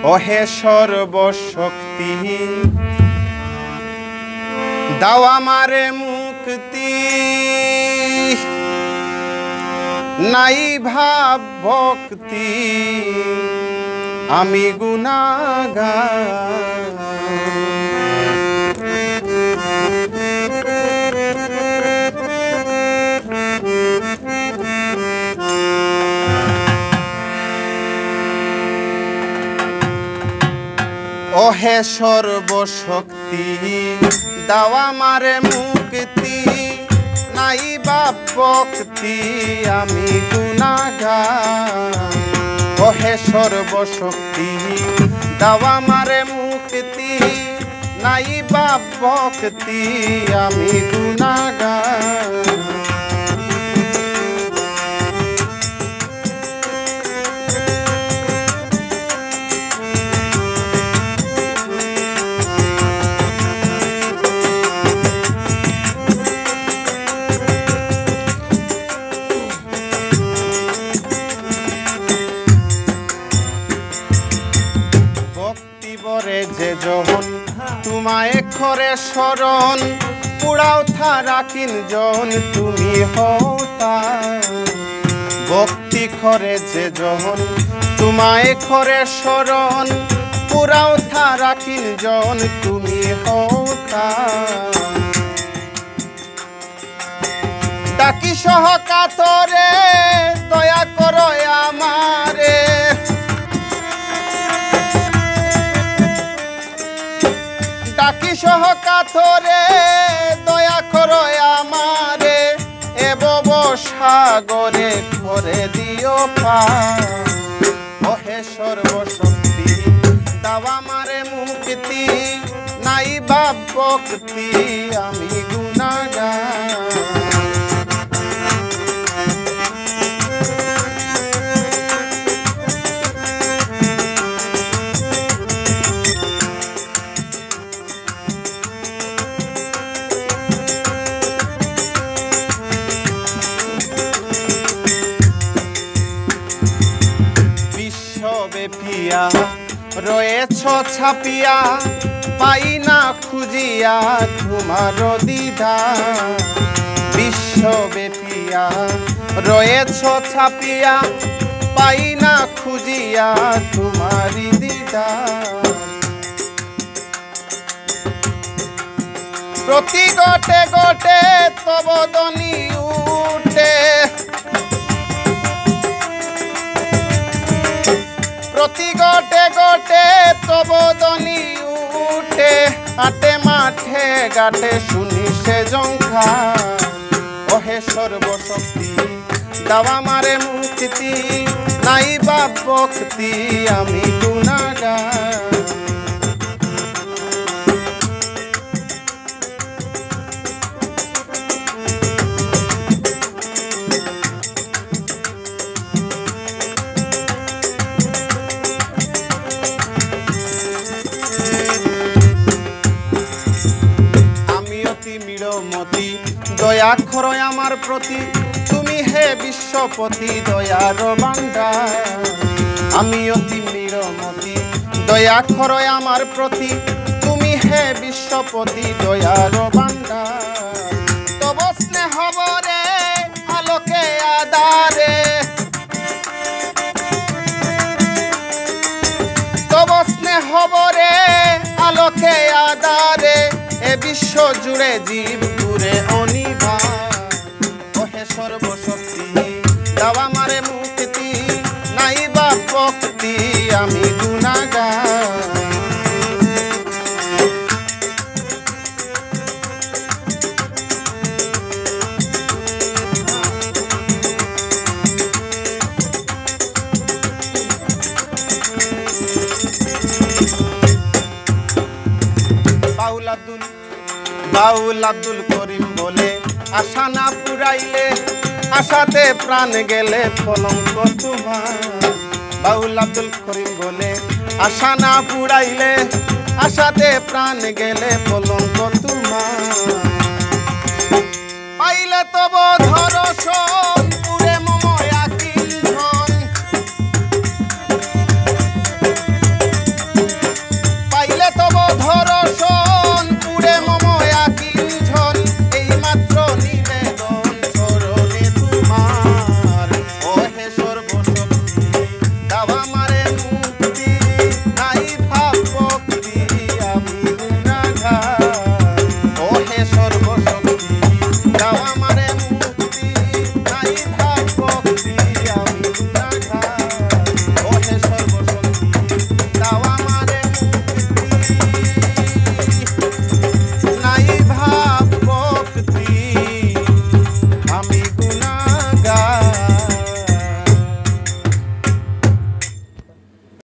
ওহে সর্বশক্তি দাও আমারে মুক্তি নাই ভাব ভক্তি আমি গুনাহগার ওহে সর্বশক্তি দাও আমারে মুক্তি নাই বাপ ভক্তি আমি গুনাহগার ওহে সর্বশক্তি দাও আমারে মুক্তি নাই বাপ ভক্তি আমি গুনাহগার যে যখন তোমায় করে শরণ পুরাও থারা কিনজন তুমি হতা ভক্তি করে যে যখন তোমায় করে শরণ পুরাও থারা কিনজন তুমি হতা ডাকি সহ কাতরে দয়া করো আমারে ডাকি সহ কাতরে দয়া করো আমারে এ ভব সাগরে করে দিও পার ওহে সর্বশক্তি দাও আমারে মুক্তি নাই বাপ ভক্তি আমি গুনাহগার বিশ্বব্যাপিয়া রয়েছ ছাপিয়া পাই না খুঁজিয়া তোমার দিদার বিশ্বব্যাপিয়া রয়েছ ছাপিয়া পাই না খুঁজিয়া তোমার দিদার প্রতি গটে গটে তব ধ্বনি উঠে প্রতি গটে গটে তব ধ্বনি উঠে হাটে মাঠে ঘাটে শুনি সে ঝংকার ওহে সর্বশক্তি দাও আমারে মুক্তি নাই বাপ ভক্তি আমি গুনাহগার মতি দয়া করো আমার প্রতি তুমি হে বিশ্বপতি দয়ার ভাণ্ডার আমি অতি মীরমতি দয়া করো আমার প্রতি তুমি হে বিশ্বপতি দয়ার ভাণ্ডার তব স্নেহ বরে আলোকে আধারে তব স্নেহ বরে আলোকে আধারে এ বিশ্ব জুড়ে জীব দূরে অনিবার ওহে সর্বশক্তি দাও আমারে মুক্তি নাই বাপ ভক্তি আমি গুনাহগার বাউল আব্দুল করিম বলে আশা না পুরাইলে আশাতে প্রাণ গেলে কলঙ্ক তোমার বাউল আব্দুল করিম বলে আশা না পুরাইলে আশাতে প্রাণ গেলে কলঙ্ক তোমার পাইলে তব ধরশন